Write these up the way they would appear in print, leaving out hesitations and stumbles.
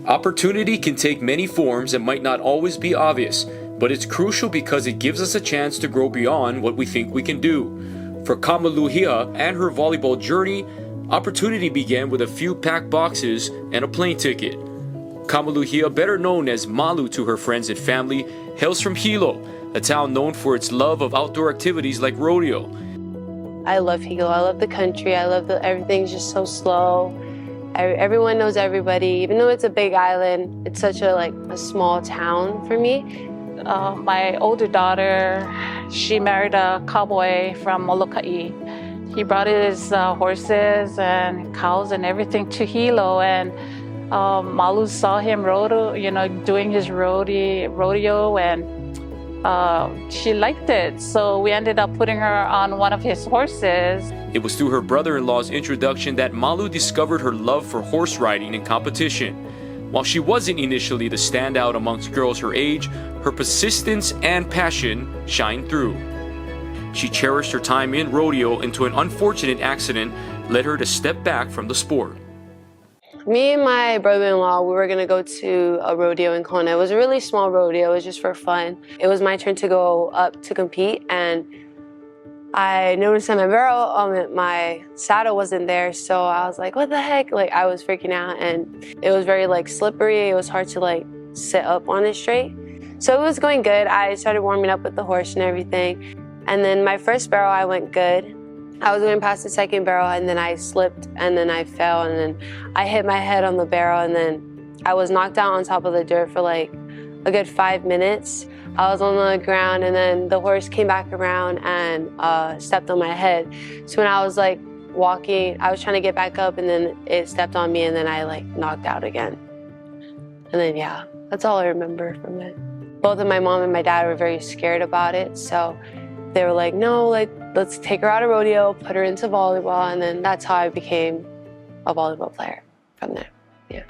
Opportunity can take many forms and might not always be obvious, but it's crucial because it gives us a chance to grow beyond what we think we can do. For Kamaluhia and her volleyball journey, opportunity began with a few packed boxes and a plane ticket. Kamaluhia, better known as Malu to her friends and family, hails from Hilo, a town known for its love of outdoor activities like rodeo. I love Hilo. I love the country. I love everything's just so slow. Everyone knows everybody. Even though it's a big island, it's such a small town for me. My older daughter, she married a cowboy from Molokai. He brought his horses and cows and everything to Hilo, and Malu saw him doing his rodeo, and she liked it. So we ended up putting her on one of his horses. It was through her brother-in-law's introduction that Malu discovered her love for horse riding and competition. While she wasn't initially the standout amongst girls her age, her persistence and passion shined through. She cherished her time in rodeo until an unfortunate accident led her to step back from the sport. Me and my brother-in-law, we were gonna go to a rodeo in Kona. It was a really small rodeo, it was just for fun. It was my turn to go up to compete, and I noticed that my saddle wasn't there, so I was like, what the heck? I was freaking out, and it was very slippery. It was hard to sit up on it straight. So it was going good. I started warming up with the horse and everything. And then my first barrel, I went good. I was going past the second barrel, and then I slipped, and then I fell, and then I hit my head on the barrel, and then I was knocked out on top of the dirt for a good 5 minutes. I was on the ground, and then the horse came back around and stepped on my head. So when I was walking, I was trying to get back up, and then it stepped on me, and then I knocked out again. And then yeah, that's all I remember from it. Both of my mom and my dad were very scared about it, so they were like, no, let's take her out of rodeo, put her into volleyball, and then that's how I became a volleyball player from there. Yeah.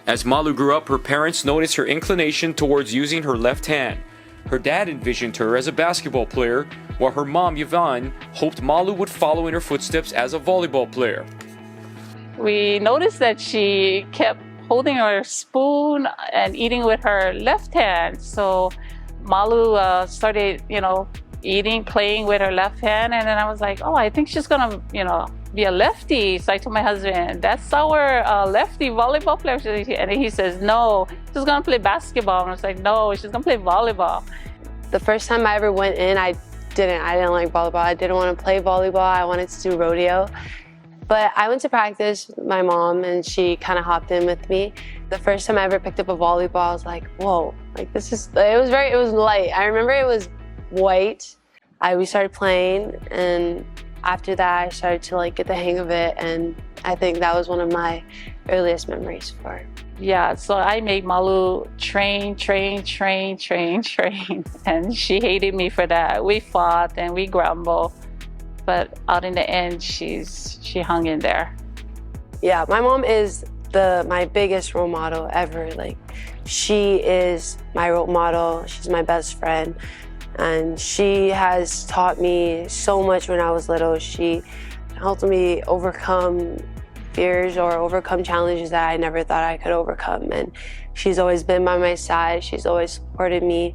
As Malu grew up, her parents noticed her inclination towards using her left hand. Her dad envisioned her as a basketball player, while her mom, Yvonne, hoped Malu would follow in her footsteps as a volleyball player. We noticed that she kept holding her spoon and eating with her left hand. So Malu started, eating, playing with her left hand, and then I was like, oh, I think she's gonna, be a lefty. So I told my husband, that's our lefty volleyball player. And he says, no, she's gonna play basketball. And I was like, no, she's gonna play volleyball. The first time I ever went in, I didn't like volleyball. I didn't want to play volleyball. I wanted to do rodeo. But I went to practice with my mom, and she kind of hopped in with me. The first time I ever picked up a volleyball, I was like, whoa, it was light. I remember it was white. We started playing, and after that I started to get the hang of it, and I think that was one of my earliest memories for it. Yeah, so I made Malu train, and she hated me for that. We fought and we grumbled, but out in the end, she hung in there. Yeah, my mom is my biggest role model ever. She is my role model. She's my best friend. And she has taught me so much when I was little. She helped me overcome fears or overcome challenges that I never thought I could overcome. And she's always been by my side. She's always supported me.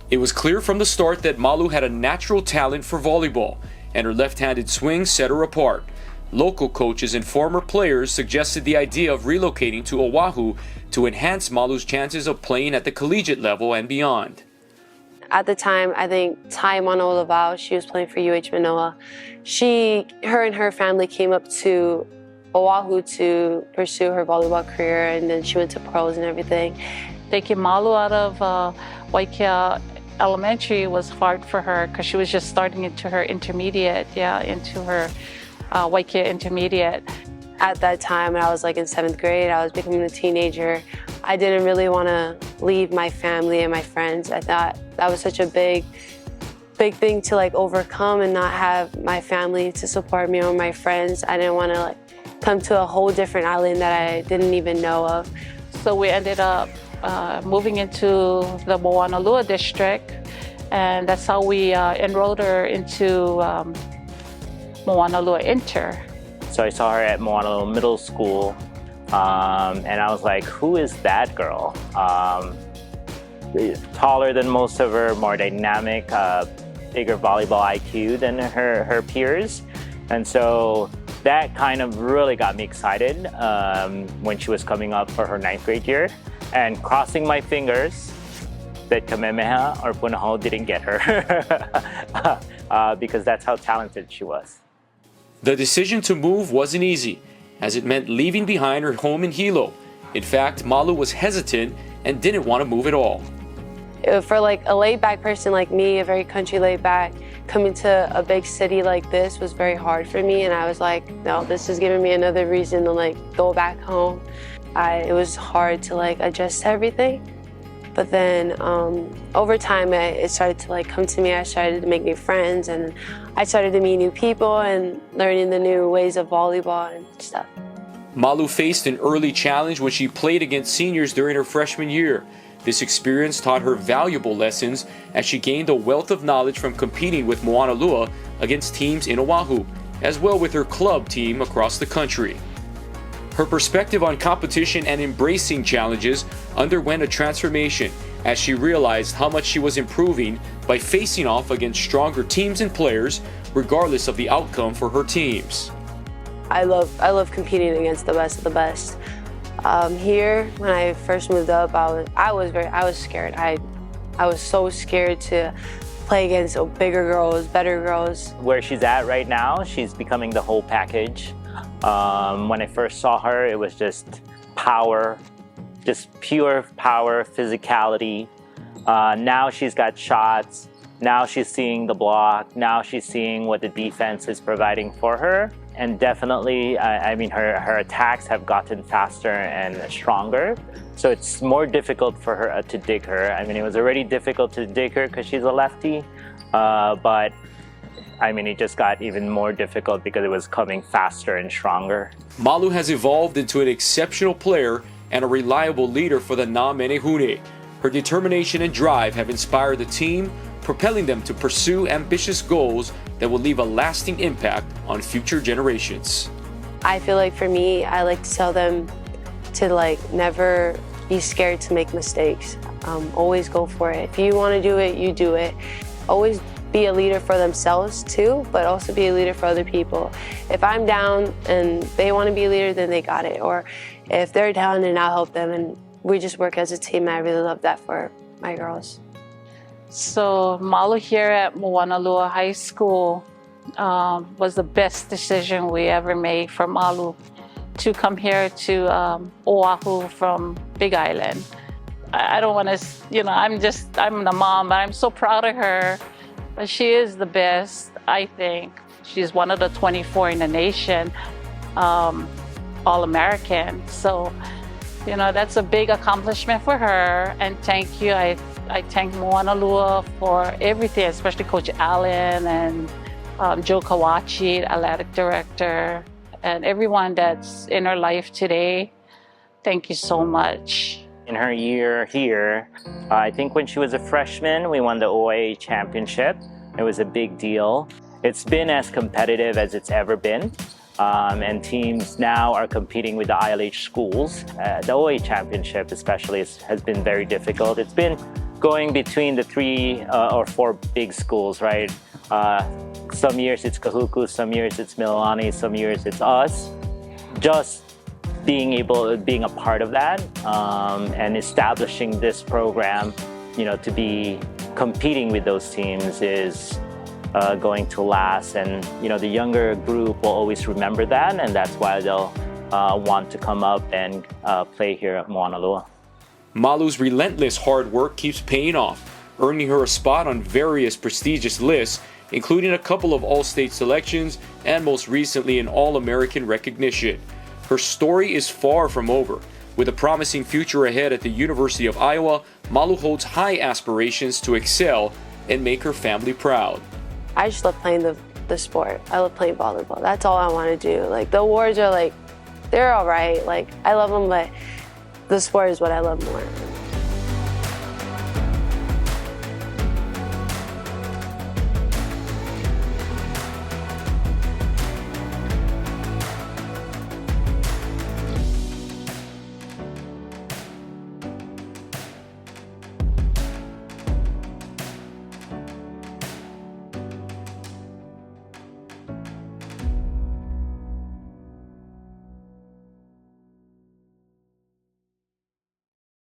It was clear from the start that Malu had a natural talent for volleyball, and her left-handed swing set her apart. Local coaches and former players suggested the idea of relocating to Oahu to enhance Malu's chances of playing at the collegiate level and beyond. At the time, I think Moanalua, she was playing for UH Manoa. Her and her family came up to Oahu to pursue her volleyball career, and then she went to pros and everything. Taking Malu out of Waikia Elementary was hard for her because she was just starting into her intermediate, into her Waikia Intermediate. At that time, when I was in 7th grade, I was becoming a teenager. I didn't really want to leave my family and my friends. I thought that was such a big thing to overcome, and not have my family to support me or my friends. I didn't want to come to a whole different island that I didn't even know of. So we ended up moving into the Moanalua district, and that's how we enrolled her into Moanalua Inter. So I saw her at Moanalua Middle School And I was like, who is that girl? Taller than most of her, more dynamic, bigger volleyball IQ than her peers. And so that kind of really got me excited when she was coming up for her 9th grade year, and crossing my fingers that Kamehameha or Punahou didn't get her because that's how talented she was. The decision to move wasn't easy, as it meant leaving behind her home in Hilo. In fact, Malu was hesitant and didn't want to move at all. For like a laid-back person like me, a very country laid-back, coming to a big city like this was very hard for me, and I was like, no, this is giving me another reason to like go back home. It was hard to like adjust to everything, but then over time it started to like come to me. I started to make new friends, and I started to meet new people and learning the new ways of volleyball and stuff. Malu faced an early challenge when she played against seniors during her freshman year. This experience taught her valuable lessons as she gained a wealth of knowledge from competing with Moanalua against teams in Oahu, as well with her club team across the country. Her perspective on competition and embracing challenges underwent a transformation as she realized how much she was improving by facing off against stronger teams and players, regardless of the outcome for her teams. I love competing against the best of the best. Here, when I first moved up, I was scared. I was so scared to play against bigger girls, better girls. Where she's at right now, she's becoming the whole package. When I first saw her, it was just power, just pure power, physicality. Now she's got shots. Now she's seeing the block. Now she's seeing what the defense is providing for her. And definitely, I mean, her attacks have gotten faster and stronger. So it's more difficult for her to dig her. I mean, it was already difficult to dig her because she's a lefty. But I mean, it just got even more difficult because it was coming faster and stronger. Malu has evolved into an exceptional player and a reliable leader for the Na Menehune. Her determination and drive have inspired the team, propelling them to pursue ambitious goals that will leave a lasting impact on future generations. I feel like for me, I like to tell them to like never be scared to make mistakes. Always go for it. If you want to do it, you do it. Always be a leader for themselves too, but also be a leader for other people. If I'm down and they want to be a leader, then they got it. Or if they're down, then I'll help them. And we just work as a team. I really love that for my girls. So Malu here at Moanalua High School was the best decision we ever made for Malu to come here to Oahu from Big Island. I don't want to, you know, I'm the mom, but I'm so proud of her. But she is the best, I think. She's one of the 24 in the nation, All-American. So, you know, that's a big accomplishment for her. And thank you. I thank Moanalua for everything, especially Coach Allen and Joe Kawachi, athletic director, and everyone that's in her life today. Thank you so much. In her year here, I think when she was a freshman, we won the OAA championship. It was a big deal. It's been as competitive as it's ever been. And teams now are competing with the ILH schools. The OAA championship especially has been very difficult. It's been going between the 3 or 4 big schools, right? Some years it's Kahuku, some years it's Mililani, some years it's us. Just being a part of that and establishing this program, you know, to be competing with those teams is going to last. And, you know, the younger group will always remember that, and that's why they'll want to come up and play here at Moanalua. Malu's relentless hard work keeps paying off, earning her a spot on various prestigious lists, including a couple of All-State selections and most recently an All-American recognition. Her story is far from over. With a promising future ahead at the University of Iowa, Malu holds high aspirations to excel and make her family proud. I just love playing the sport. I love playing volleyball. That's all I want to do. Like, the awards are like, they're all right. Like, I love them, but the sport is what I love more.